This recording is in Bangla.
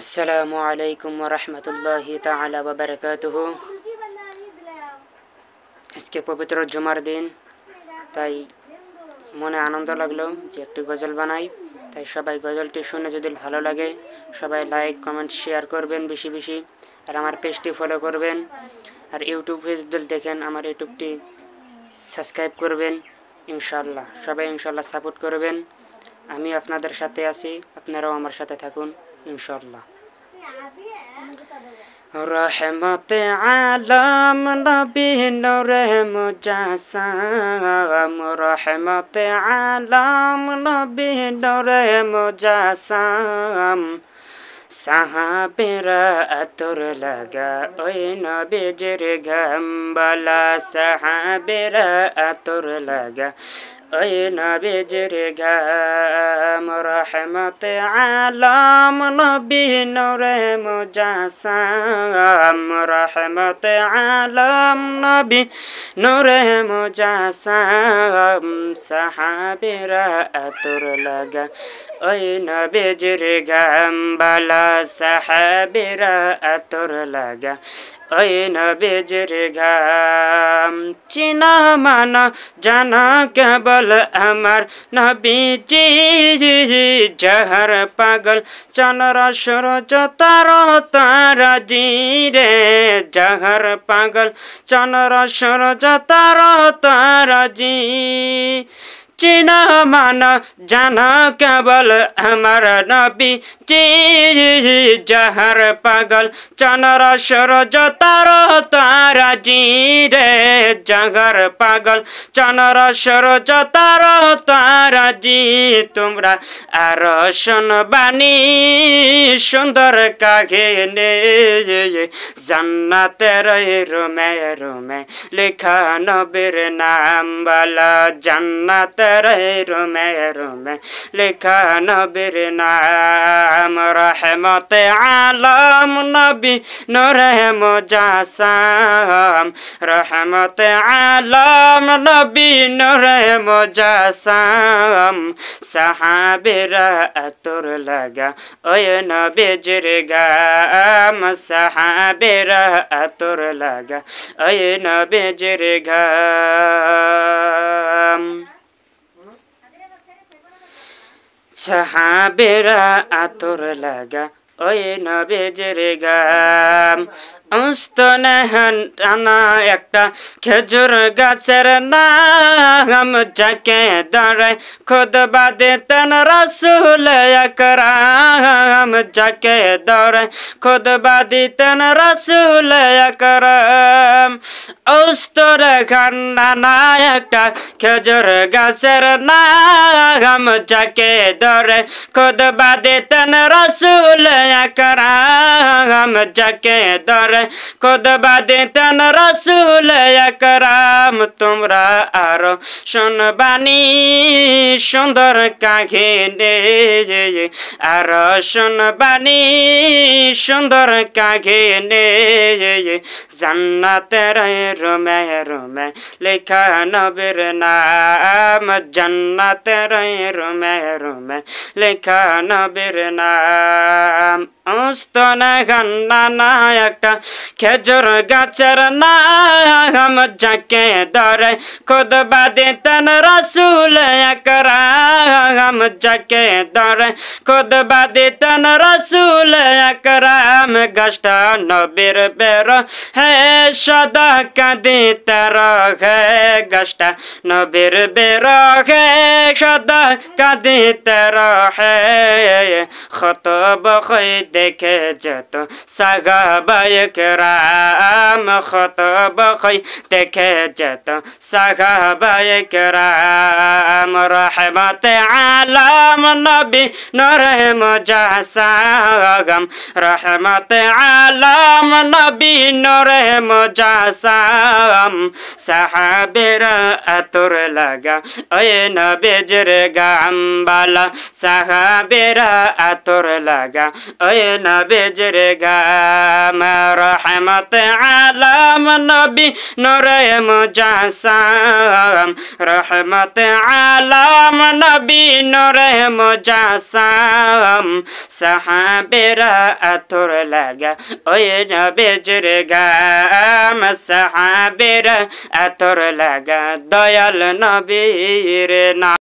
আসসালামু আলাইকুম ওয়া রাহমাতুল্লাহি তাআলা ওয়া বারাকাতুহু। আজকে পবিত্র জুমার দিন, তাই মনে আনন্দ লাগলো যে একটি গজল বানাই। তাই সবাই গজলটি শুনে যদি ভালো লাগে সবাই লাইক কমেন্ট শেয়ার করবেন বেশি বেশি, আর আমার পেজটি ফলো করবেন, আর ইউটিউবে যদি দেখেন আমার ইউটিউবটি সাবস্ক্রাইব করবেন। ইনশাআল্লাহ সবাই ইনশাআল্লাহ সাপোর্ট করবেন। আমি আপনাদের সাথে আছি, আপনারাও আমার সাথে থাকুন ইনশাআল্লাহ। রহমতে আলম নবী নূরে মুজাসসাম, রহমতে আলম নবী নূরে মুজাসসাম, সাহাবেরা আতর লাগা ওই নবীজির ঘাম বলা, সাহাবেরা আতর লাগা ওই নবীজির ঘাম। রহমতে আলম নবী নূরে মুজাসসাম, রহমতে আলম নবী নূরে মুজাসসাম, সাহাবেরা আতর লাগা ওই নবীজির ঘাম বলা, সাহাবেরা আতর লাগা ওই নবীজির ঘাম। চিনা মানা জানা কেবল আমার নবীজি, যাহার পাগল চন্দ্র সূরজ তারাজি রে, যাহার পাগল চন্দ্র সূরজ তারাজি। চিনা মানা জানা কেবল আমার নবীজি, যাহার পাগল চন্দ্র সূরজ তারাজি রে, যাহার পাগল চন্দ্র সূরজ তারাজি। তোমরা আর শুনবানি সুন্দর কাহিনী, জান্নাতের রুমে রুমে লেখা নবীর নাম বলা, জান্নাতের রুমে রুমে লেখা নবীর নাম। রহমতে আলম নবী নূরে মুজাসসাম, রহমতে আলম নবী নূরে মুজাসসাম, সাহাবেরা আতর লাগা ওই নবীজির ঘাম, সাহাবেরা আতর লাগা ওই নবীজির ঘাম। সাহাবেরা আতর লাগা ওই নবীজির ঘাম। উস্তনেহান টানা একটা খেজুর গাছের নাম, যাকে দাঁড়ায় খুতবা দিতেন রাসূল আকরাম, যাকে দাঁড়ায় খুতবা দিতেন রাসূল আকরাম। উস্তনেহান টানা একটা খেজুর গাছের নাম, যাকে দাঁড়ায় খুতবা দিতেন রাসূল আকরাম, যাকে দাঁড়ায় খুতবা দিতেন রাসূল আকরাম। তোমরা আরো শুনবানি সুন্দর কাহিনী, আরো শুনবানি সুন্দর কাহিনী, জান্নাতের রুমে রুমে লেখা নবীর নাম, জান্নাতের রুমে রুমে লেখা নবীর নাম। উস্তনেহান নানা একটা খেজুর গাছের নাম, যাকে ধরে খুতবা দিতেন রাসূল আকরাম, যাকে ধরে খুতবা দিতেন রাসূল আকরাম। গাছটা নবীর বের হে সদা কাঁদিতে রহে, গাছটা নবীর বের হে সদা কাঁদিতে রহে। খুতব হই দেখে যেত সাহাবায়ে কেরাম, খুতব হই দেখে যেত সাহাবায়ে কেরাম। রহমতে আলম নবী নূরে মুজাসসাম, রহমতে রহমত আলম নবী নূরে মুজাসসাম সাহাবেরা আতর লাগা ওই নবীজির গামবালা সাহাবেরা আতর লাগা ওই নবীজির গাম রহমত আলম নবী নূরে মুজাসসাম রহমত আলম নবী নূরে মুজাসসাম সাহাবেরা আতর লাগা ওই নবীজির গাম সাহাবেরা আতর লাগা দয়াল নবীর নাম